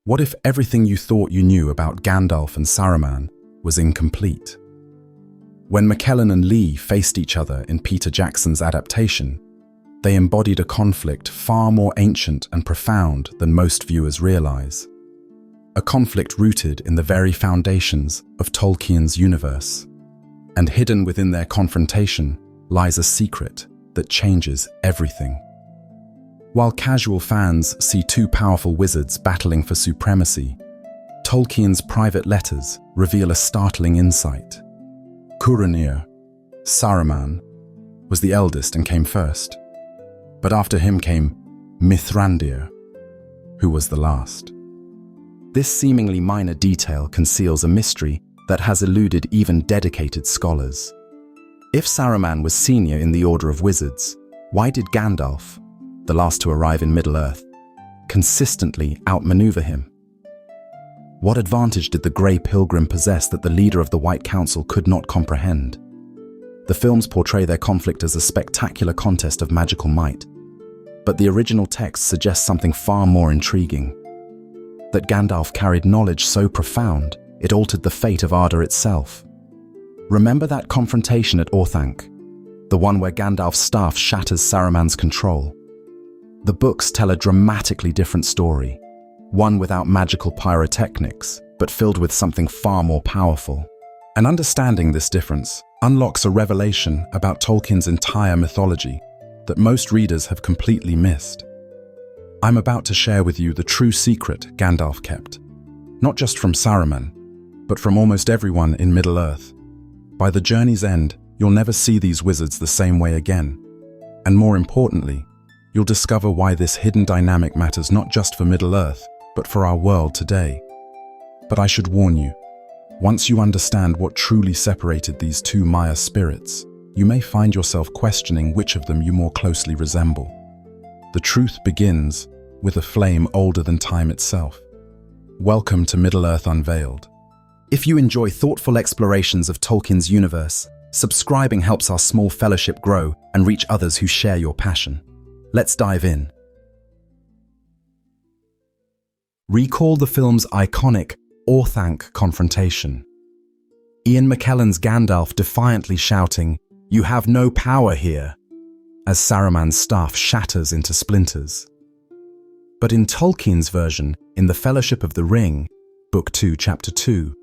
What if everything you thought you knew about Gandalf and Saruman was incomplete? When McKellen and Lee faced each other in Peter Jackson's adaptation, they embodied a conflict far more ancient and profound than most viewers realize. A conflict rooted in the very foundations of Tolkien's universe. And hidden within their confrontation lies a secret that changes everything. While casual fans see two powerful wizards battling for supremacy, Tolkien's private letters reveal a startling insight. Curanir, Saruman, was the eldest and came first. But after him came Mithrandir, who was the last. This seemingly minor detail conceals a mystery that has eluded even dedicated scholars. If Saruman was senior in the Order of Wizards, why did Gandalf, the last to arrive in Middle-earth, consistently outmaneuver him? What advantage did the Grey Pilgrim possess that the leader of the White Council could not comprehend? The films portray their conflict as a spectacular contest of magical might, but the original text suggests something far more intriguing. That Gandalf carried knowledge so profound, it altered the fate of Arda itself. Remember that confrontation at Orthanc, the one where Gandalf's staff shatters Saruman's control? The books tell a dramatically different story, one without magical pyrotechnics, but filled with something far more powerful. And understanding this difference unlocks a revelation about Tolkien's entire mythology that most readers have completely missed. I'm about to share with you the true secret Gandalf kept, not just from Saruman, but from almost everyone in Middle-earth. By the journey's end, you'll never see these wizards the same way again. And more importantly, you'll discover why this hidden dynamic matters not just for Middle-earth, but for our world today. But I should warn you, once you understand what truly separated these two Maya spirits, you may find yourself questioning which of them you more closely resemble. The truth begins with a flame older than time itself. Welcome to Middle-earth Unveiled. If you enjoy thoughtful explorations of Tolkien's universe, subscribing helps our small fellowship grow and reach others who share your passion. Let's dive in. Recall the film's iconic Orthanc confrontation. Ian McKellen's Gandalf defiantly shouting, "You have no power here," as Saruman's staff shatters into splinters. But in Tolkien's version, in The Fellowship of the Ring, Book 2, Chapter 2,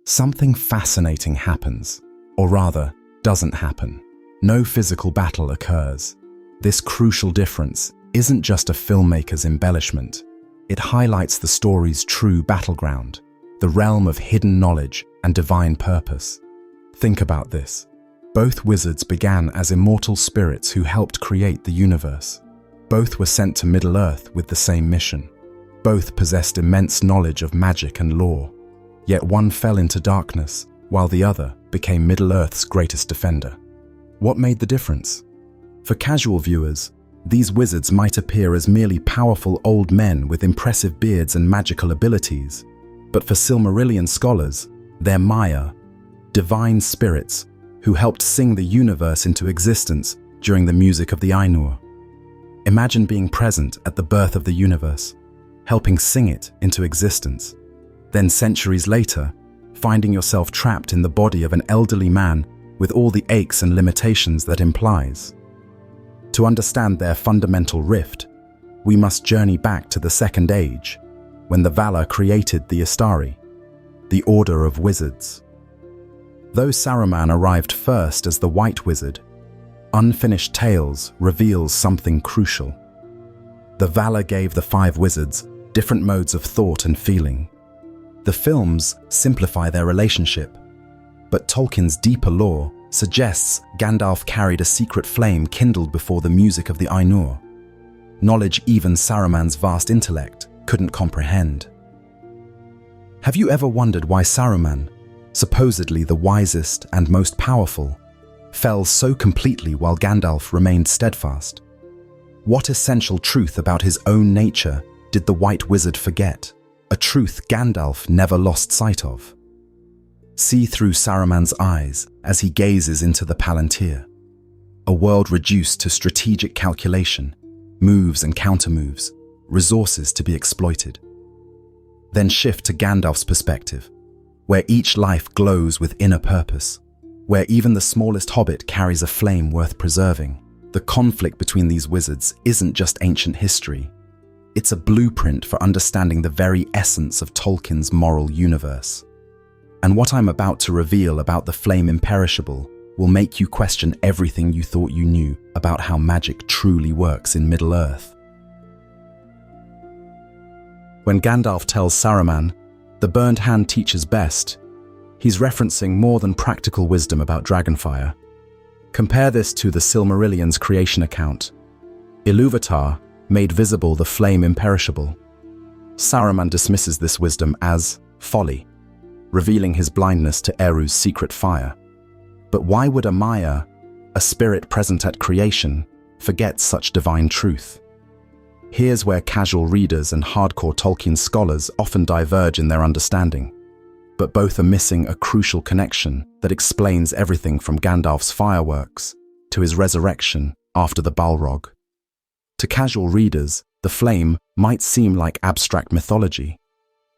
something fascinating happens, or rather, doesn't happen. No physical battle occurs. This crucial difference isn't just a filmmaker's embellishment. It highlights the story's true battleground, the realm of hidden knowledge and divine purpose. Think about this. Both wizards began as immortal spirits who helped create the universe. Both were sent to Middle-earth with the same mission. Both possessed immense knowledge of magic and lore. Yet one fell into darkness, while the other became Middle-earth's greatest defender. What made the difference? For casual viewers, these wizards might appear as merely powerful old men with impressive beards and magical abilities, but for Silmarillion scholars, they're Maya, divine spirits who helped sing the universe into existence during the music of the Ainur. Imagine being present at the birth of the universe, helping sing it into existence. Then centuries later, finding yourself trapped in the body of an elderly man with all the aches and limitations that implies. To understand their fundamental rift, we must journey back to the Second Age, when the Valar created the Istari, the Order of Wizards. Though Saruman arrived first as the White Wizard, Unfinished Tales reveals something crucial. The Valar gave the five wizards different modes of thought and feeling. The films simplify their relationship, but Tolkien's deeper lore suggests Gandalf carried a secret flame kindled before the music of the Ainur, knowledge even Saruman's vast intellect couldn't comprehend. Have you ever wondered why Saruman, supposedly the wisest and most powerful, fell so completely while Gandalf remained steadfast? What essential truth about his own nature did the White Wizard forget? A truth Gandalf never lost sight of. See through Saruman's eyes as he gazes into the Palantir, a world reduced to strategic calculation, moves and countermoves, resources to be exploited. Then shift to Gandalf's perspective, where each life glows with inner purpose, where even the smallest hobbit carries a flame worth preserving. The conflict between these wizards isn't just ancient history. It's a blueprint for understanding the very essence of Tolkien's moral universe. And what I'm about to reveal about the flame Imperishable will make you question everything you thought you knew about how magic truly works in Middle-earth. When Gandalf tells Saruman, "The burned hand teaches best," he's referencing more than practical wisdom about dragonfire. Compare this to the Silmarillion's creation account. Ilúvatar made visible the flame Imperishable. Saruman dismisses this wisdom as folly, revealing his blindness to Eru's secret fire. But why would a Maya, a spirit present at creation, forget such divine truth? Here's where casual readers and hardcore Tolkien scholars often diverge in their understanding, but both are missing a crucial connection that explains everything from Gandalf's fireworks to his resurrection after the Balrog. To casual readers, the flame might seem like abstract mythology,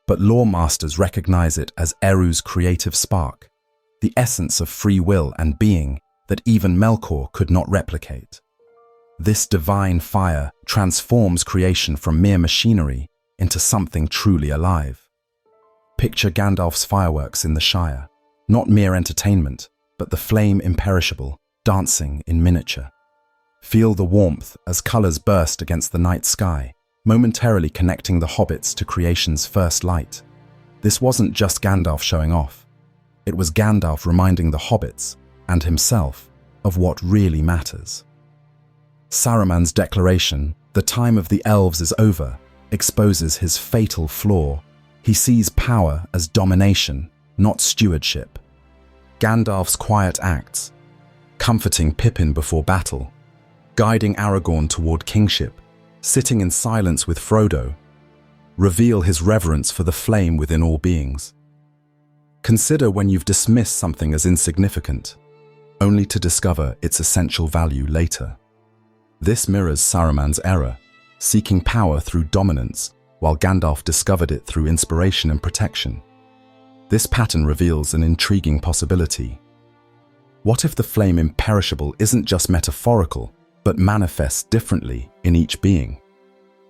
but lore masters recognize it as Eru's creative spark, the essence of free will and being that even Melkor could not replicate. This divine fire transforms creation from mere machinery into something truly alive. Picture Gandalf's fireworks in the Shire, not mere entertainment, but the flame Imperishable, dancing in miniature. Feel the warmth as colors burst against the night sky, momentarily connecting the hobbits to creation's first light. This wasn't just Gandalf showing off. It was Gandalf reminding the hobbits, and himself, of what really matters. Saruman's declaration, "The time of the elves is over," exposes his fatal flaw. He sees power as domination, not stewardship. Gandalf's quiet acts, comforting Pippin before battle, guiding Aragorn toward kingship, sitting in silence with Frodo, reveal his reverence for the flame within all beings. Consider when you've dismissed something as insignificant, only to discover its essential value later. This mirrors Saruman's error, seeking power through dominance, while Gandalf discovered it through inspiration and protection. This pattern reveals an intriguing possibility. What if the flame Imperishable isn't just metaphorical, but manifests differently in each being?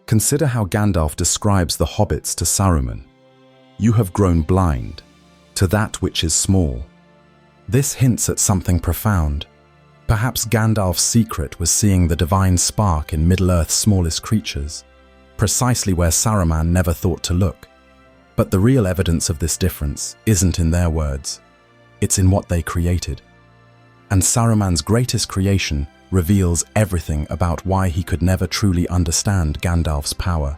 Consider how Gandalf describes the hobbits to Saruman. "You have grown blind to that which is small." This hints at something profound. Perhaps Gandalf's secret was seeing the divine spark in Middle-earth's smallest creatures, precisely where Saruman never thought to look. But the real evidence of this difference isn't in their words. It's in what they created. And Saruman's greatest creation reveals everything about why he could never truly understand Gandalf's power.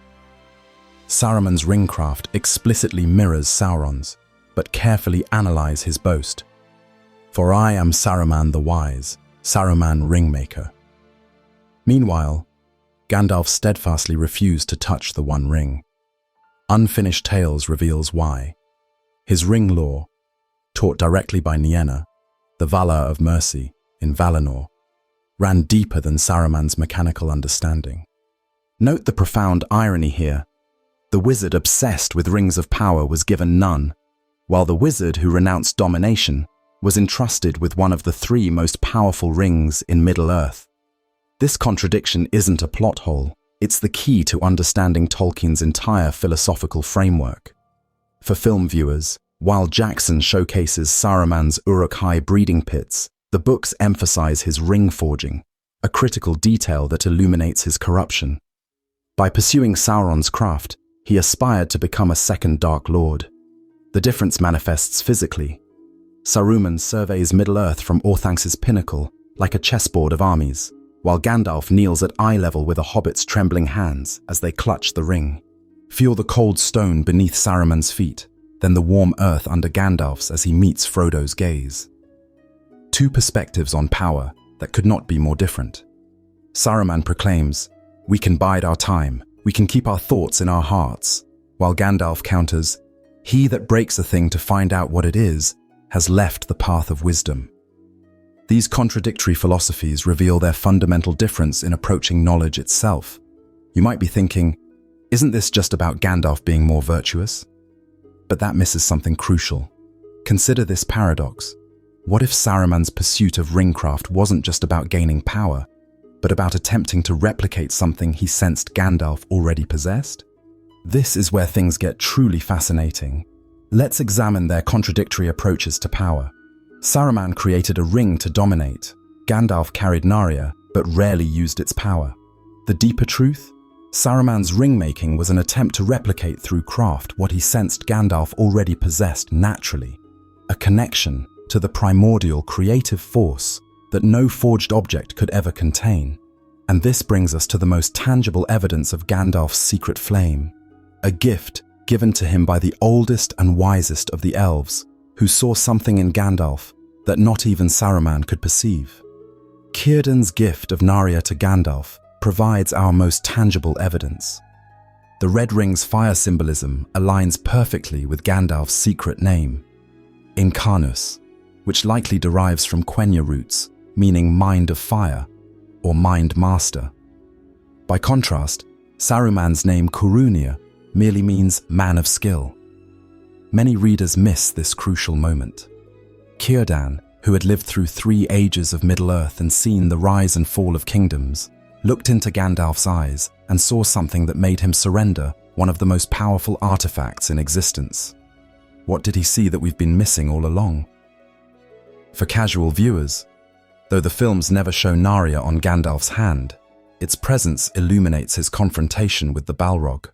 Saruman's ringcraft explicitly mirrors Sauron's, but carefully analyze his boast. "For I am Saruman the Wise, Saruman Ringmaker." Meanwhile, Gandalf steadfastly refused to touch the One Ring. Unfinished Tales reveals why. His ring lore, taught directly by Nienna, the Valar of Mercy in Valinor, ran deeper than Saruman's mechanical understanding. Note the profound irony here. The wizard obsessed with rings of power was given none, while the wizard who renounced domination was entrusted with one of the 3 most powerful rings in Middle-earth. This contradiction isn't a plot hole, it's the key to understanding Tolkien's entire philosophical framework. For film viewers, while Jackson showcases Saruman's Uruk-hai breeding pits, the books emphasize his ring forging, a critical detail that illuminates his corruption. By pursuing Sauron's craft, he aspired to become a second Dark Lord. The difference manifests physically. Saruman surveys Middle-earth from Orthancs's pinnacle, like a chessboard of armies, while Gandalf kneels at eye level with a hobbit's trembling hands as they clutch the ring. Feel the cold stone beneath Saruman's feet, then the warm earth under Gandalf's as he meets Frodo's gaze. 2 perspectives on power that could not be more different. Saruman proclaims, "We can bide our time, we can keep our thoughts in our hearts," while Gandalf counters, "He that breaks a thing to find out what it is has left the path of wisdom." These contradictory philosophies reveal their fundamental difference in approaching knowledge itself. You might be thinking, isn't this just about Gandalf being more virtuous? But that misses something crucial. Consider this paradox. What if Saruman's pursuit of ringcraft wasn't just about gaining power, but about attempting to replicate something he sensed Gandalf already possessed? This is where things get truly fascinating. Let's examine their contradictory approaches to power. Saruman created a ring to dominate. Gandalf carried Narya, but rarely used its power. The deeper truth? Saruman's ring-making was an attempt to replicate through craft what he sensed Gandalf already possessed naturally, a connection to the primordial creative force that no forged object could ever contain. And this brings us to the most tangible evidence of Gandalf's secret flame, a gift given to him by the oldest and wisest of the elves, who saw something in Gandalf that not even Saruman could perceive. Círdan's gift of Narya to Gandalf provides our most tangible evidence. The Red Ring's fire symbolism aligns perfectly with Gandalf's secret name, Incarnus, which likely derives from Quenya roots, meaning mind of fire, or mind master. By contrast, Saruman's name Corunir merely means man of skill. Many readers miss this crucial moment. Círdan, who had lived through 3 ages of Middle-earth and seen the rise and fall of kingdoms, looked into Gandalf's eyes and saw something that made him surrender one of the most powerful artifacts in existence. What did he see that we've been missing all along? For casual viewers, though the films never show Narya on Gandalf's hand, its presence illuminates his confrontation with the Balrog.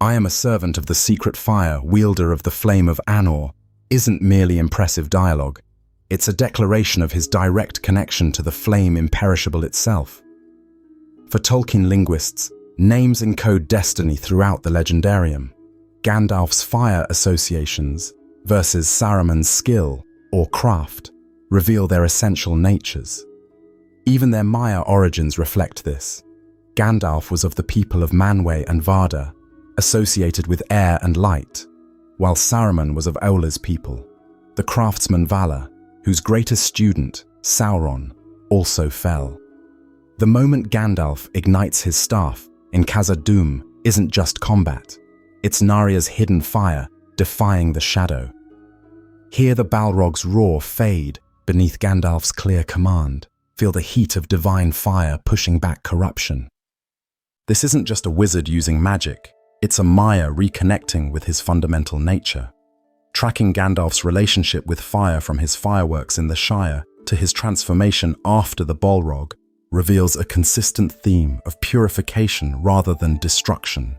"I am a servant of the secret fire, wielder of the flame of Anor," isn't merely impressive dialogue. It's a declaration of his direct connection to the flame Imperishable itself. For Tolkien linguists, names encode destiny throughout the legendarium. Gandalf's fire associations versus Saruman's skill, or craft, reveal their essential natures. Even their Maya origins reflect this. Gandalf was of the people of Manwë and Vardar, associated with air and light, while Saruman was of Aula's people, the craftsman Valar, whose greatest student, Sauron, also fell. The moment Gandalf ignites his staff in Khazad-dûm isn't just combat. It's Narya's hidden fire defying the shadow. Hear the Balrog's roar fade beneath Gandalf's clear command. Feel the heat of divine fire pushing back corruption. This isn't just a wizard using magic. It's a Maya reconnecting with his fundamental nature. Tracking Gandalf's relationship with fire from his fireworks in the Shire to his transformation after the Balrog reveals a consistent theme of purification rather than destruction.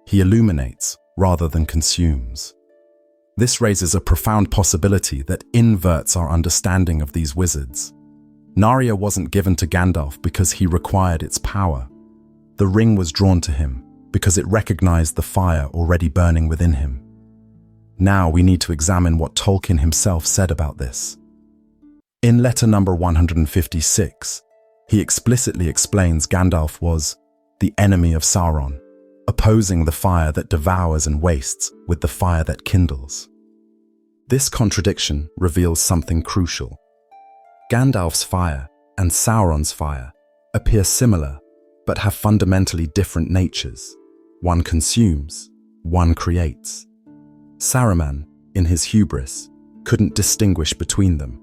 He illuminates rather than consumes. This raises a profound possibility that inverts our understanding of these wizards. Narya wasn't given to Gandalf because he required its power. The ring was drawn to him because it recognized the fire already burning within him. Now we need to examine what Tolkien himself said about this. In letter number 156, he explicitly explains Gandalf was the enemy of Sauron, opposing the fire that devours and wastes with the fire that kindles. This contradiction reveals something crucial. Gandalf's fire and Sauron's fire appear similar, but have fundamentally different natures. One consumes, one creates. Saruman, in his hubris, couldn't distinguish between them.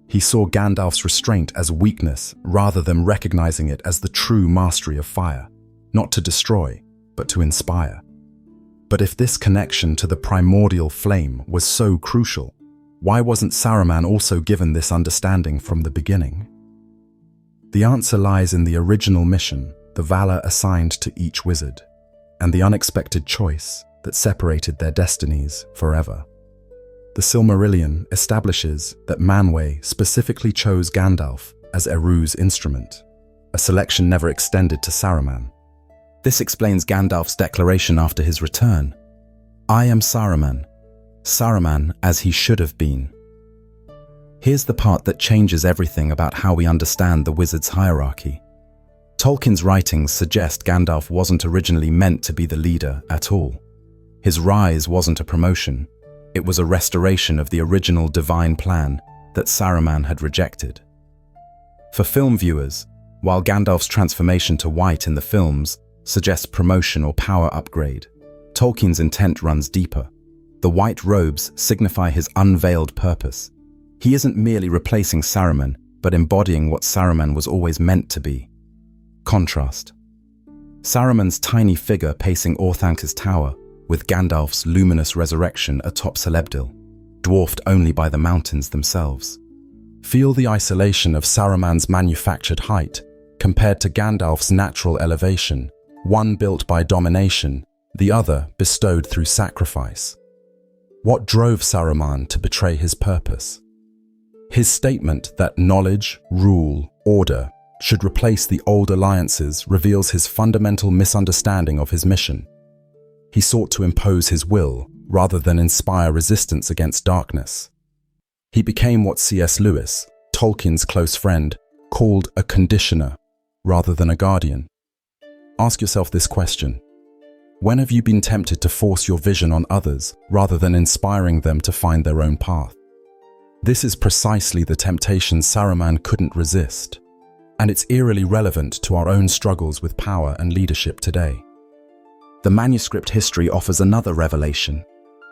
He saw Gandalf's restraint as weakness rather than recognizing it as the true mastery of fire, not to destroy, but to inspire. But if this connection to the primordial flame was so crucial, why wasn't Saruman also given this understanding from the beginning? The answer lies in the original mission the Valar assigned to each wizard, and the unexpected choice that separated their destinies forever. The Silmarillion establishes that Manwë specifically chose Gandalf as Eru's instrument, a selection never extended to Saruman. This explains Gandalf's declaration after his return. "I am Saruman, Saruman as he should have been." Here's the part that changes everything about how we understand the wizard's hierarchy. Tolkien's writings suggest Gandalf wasn't originally meant to be the leader at all. His rise wasn't a promotion. It was a restoration of the original divine plan that Saruman had rejected. For film viewers, while Gandalf's transformation to white in the films suggests promotion or power upgrade, Tolkien's intent runs deeper. The white robes signify his unveiled purpose. He isn't merely replacing Saruman, but embodying what Saruman was always meant to be. Contrast. Saruman's tiny figure pacing Orthanca's tower, with Gandalf's luminous resurrection atop Celebdil, dwarfed only by the mountains themselves. Feel the isolation of Saruman's manufactured height, compared to Gandalf's natural elevation, one built by domination, the other bestowed through sacrifice. What drove Saruman to betray his purpose? His statement that knowledge, rule, order should replace the old alliances reveals his fundamental misunderstanding of his mission. He sought to impose his will rather than inspire resistance against darkness. He became what C.S. Lewis, Tolkien's close friend, called a conditioner rather than a guardian. Ask yourself this question. When have you been tempted to force your vision on others rather than inspiring them to find their own path? This is precisely the temptation Saruman couldn't resist, and it's eerily relevant to our own struggles with power and leadership today. The manuscript history offers another revelation.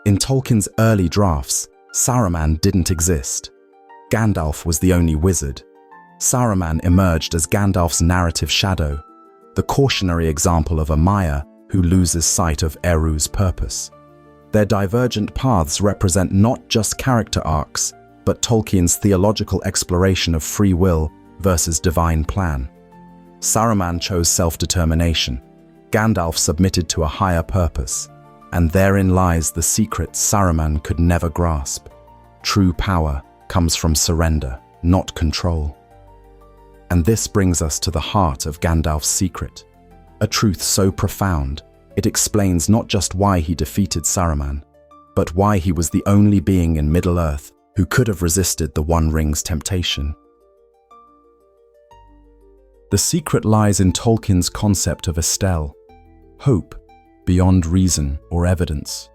In Tolkien's early drafts, Saruman didn't exist. Gandalf was the only wizard. Saruman emerged as Gandalf's narrative shadow, the cautionary example of a Maya who loses sight of Eru's purpose. Their divergent paths represent not just character arcs, but Tolkien's theological exploration of free will versus divine plan. Saruman chose self-determination. Gandalf submitted to a higher purpose, and therein lies the secret Saruman could never grasp. True power comes from surrender, not control. And this brings us to the heart of Gandalf's secret, a truth so profound, it explains not just why he defeated Saruman, but why he was the only being in Middle-earth who could have resisted the One Ring's temptation. The secret lies in Tolkien's concept of Estelle, hope beyond reason or evidence.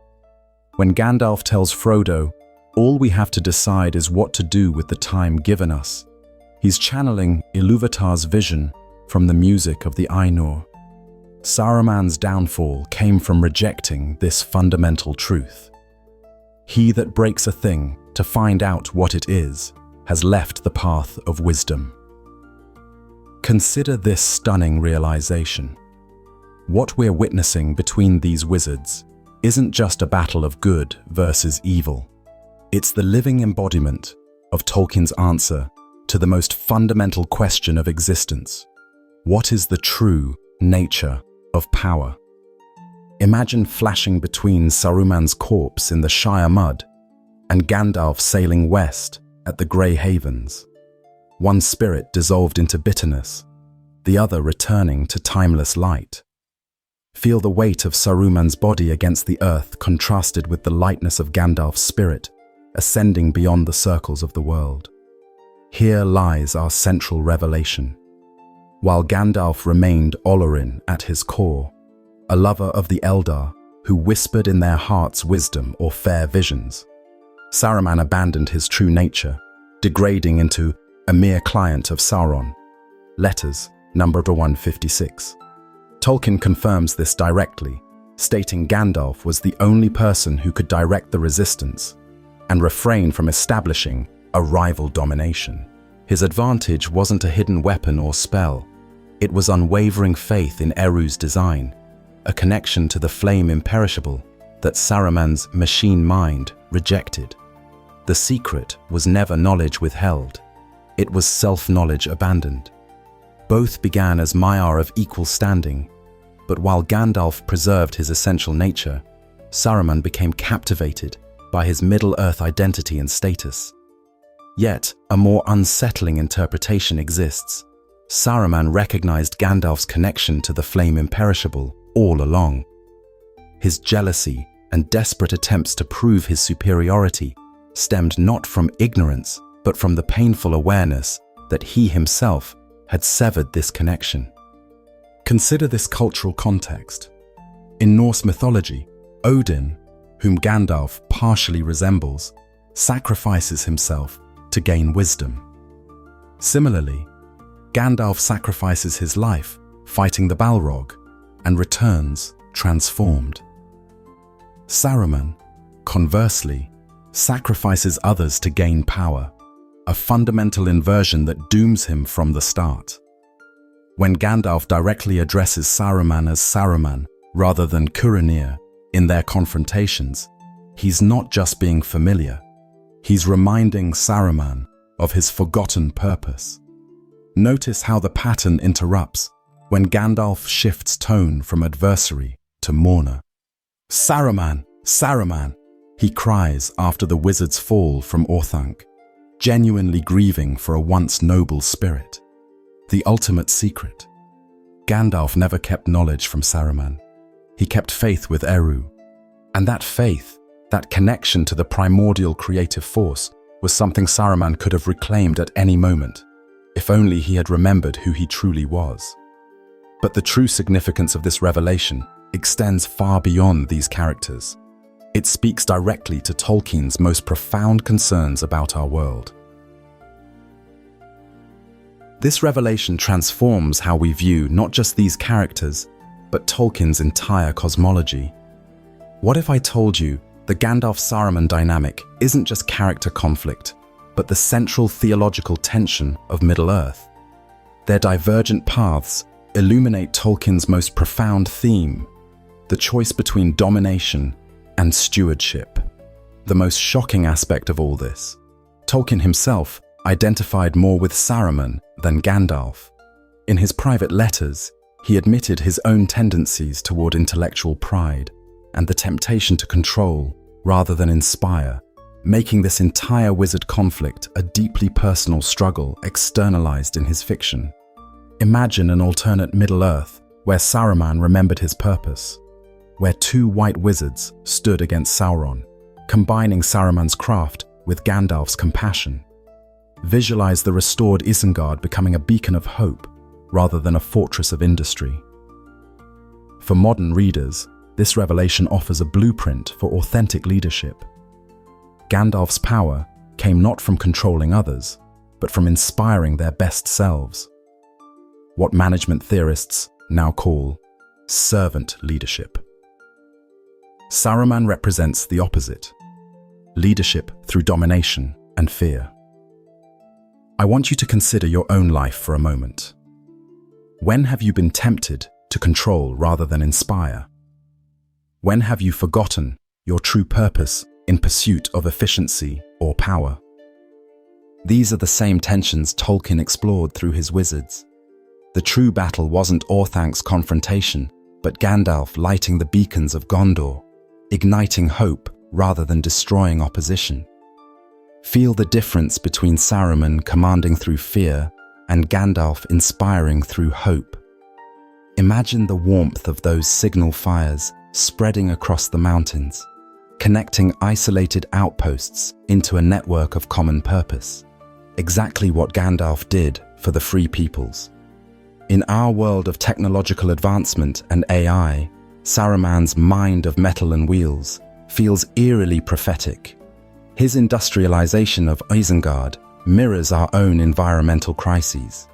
When Gandalf tells Frodo, all we have to decide is what to do with the time given us, he's channeling Ilúvatar's vision from the music of the Ainur. Saruman's downfall came from rejecting this fundamental truth. He that breaks a thing to find out what it is has left the path of wisdom. Consider this stunning realization. What we're witnessing between these wizards isn't just a battle of good versus evil. It's the living embodiment of Tolkien's answer to the most fundamental question of existence. What is the true nature of power? Imagine flashing between Saruman's corpse in the Shire mud and Gandalf sailing west at the Grey Havens. One spirit dissolved into bitterness, the other returning to timeless light. Feel the weight of Saruman's body against the earth contrasted with the lightness of Gandalf's spirit, ascending beyond the circles of the world. Here lies our central revelation. While Gandalf remained Olorin at his core, a lover of the Eldar who whispered in their hearts wisdom or fair visions, Saruman abandoned his true nature, degrading into a mere client of Sauron. Letters, number 156. Tolkien confirms this directly, stating Gandalf was the only person who could direct the resistance and refrain from establishing a rival domination. His advantage wasn't a hidden weapon or spell. It was unwavering faith in Eru's design, a connection to the flame Imperishable that Saruman's machine mind rejected. The secret was never knowledge withheld. It was self-knowledge abandoned. Both began as Maiar of equal standing, but while Gandalf preserved his essential nature, Saruman became captivated by his Middle-earth identity and status. Yet, a more unsettling interpretation exists. Saruman recognized Gandalf's connection to the flame Imperishable all along. His jealousy and desperate attempts to prove his superiority stemmed not from ignorance, but from the painful awareness that he himself had severed this connection. Consider this cultural context. In Norse mythology, Odin, whom Gandalf partially resembles, sacrifices himself to gain wisdom. Similarly, Gandalf sacrifices his life fighting the Balrog and returns transformed. Saruman, conversely, sacrifices others to gain power, a fundamental inversion that dooms him from the start. When Gandalf directly addresses Saruman as Saruman rather than Curanir in their confrontations, he's not just being familiar, he's reminding Saruman of his forgotten purpose. Notice how the pattern interrupts when Gandalf shifts tone from adversary to mourner. "Saruman, Saruman," he cries after the wizard's fall from Orthanc, genuinely grieving for a once noble spirit. The ultimate secret. Gandalf never kept knowledge from Saruman. He kept faith with Eru. And that faith, that connection to the primordial creative force, was something Saruman could have reclaimed at any moment, if only he had remembered who he truly was. But the true significance of this revelation extends far beyond these characters. It speaks directly to Tolkien's most profound concerns about our world. This revelation transforms how we view not just these characters, but Tolkien's entire cosmology. What if I told you the Gandalf-Saruman dynamic isn't just character conflict, but the central theological tension of Middle-earth? Their divergent paths illuminate Tolkien's most profound theme, the choice between domination and stewardship. The most shocking aspect of all this, Tolkien himself identified more with Saruman than Gandalf. In his private letters, he admitted his own tendencies toward intellectual pride and the temptation to control rather than inspire, making this entire wizard conflict a deeply personal struggle externalized in his fiction. Imagine an alternate Middle-earth where Saruman remembered his purpose, where two white wizards stood against Sauron, combining Saruman's craft with Gandalf's compassion. Visualize the restored Isengard becoming a beacon of hope rather than a fortress of industry. For modern readers, this revelation offers a blueprint for authentic leadership. Gandalf's power came not from controlling others, but from inspiring their best selves. What management theorists now call servant leadership. Saruman represents the opposite, leadership through domination and fear. I want you to consider your own life for a moment. When have you been tempted to control rather than inspire? When have you forgotten your true purpose in pursuit of efficiency or power? These are the same tensions Tolkien explored through his wizards. The true battle wasn't Orthanc's confrontation, but Gandalf lighting the beacons of Gondor, igniting hope rather than destroying opposition. Feel the difference between Saruman commanding through fear and Gandalf inspiring through hope. Imagine the warmth of those signal fires spreading across the mountains, connecting isolated outposts into a network of common purpose. Exactly what Gandalf did for the free peoples. In our world of technological advancement and AI, Saruman's mind of metal and wheels feels eerily prophetic. His industrialization of Isengard mirrors our own environmental crises.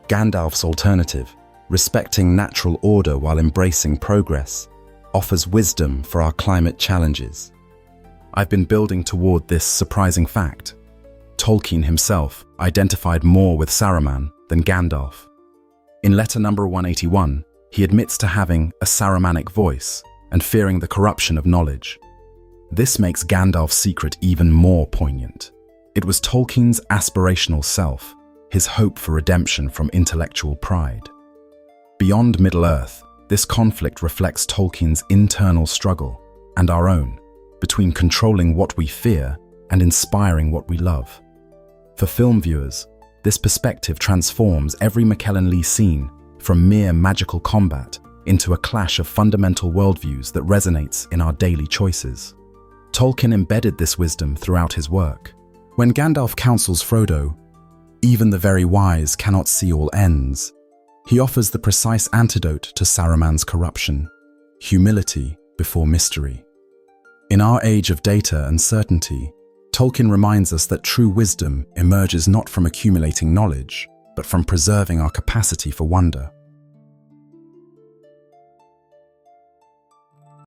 Gandalf's alternative, respecting natural order while embracing progress, offers wisdom for our climate challenges. I've been building toward this surprising fact. Tolkien himself identified more with Saruman than Gandalf. In letter number 181, he admits to having a Sarumanic voice and fearing the corruption of knowledge. This makes Gandalf's secret even more poignant. It was Tolkien's aspirational self, his hope for redemption from intellectual pride. Beyond Middle-earth, this conflict reflects Tolkien's internal struggle, and our own, between controlling what we fear and inspiring what we love. For film viewers, this perspective transforms every McKellen Lee scene from mere magical combat into a clash of fundamental worldviews that resonates in our daily choices. Tolkien embedded this wisdom throughout his work. When Gandalf counsels Frodo, "Even the very wise cannot see all ends," he offers the precise antidote to Saruman's corruption: humility before mystery. In our age of data and certainty, Tolkien reminds us that true wisdom emerges not from accumulating knowledge, but from preserving our capacity for wonder.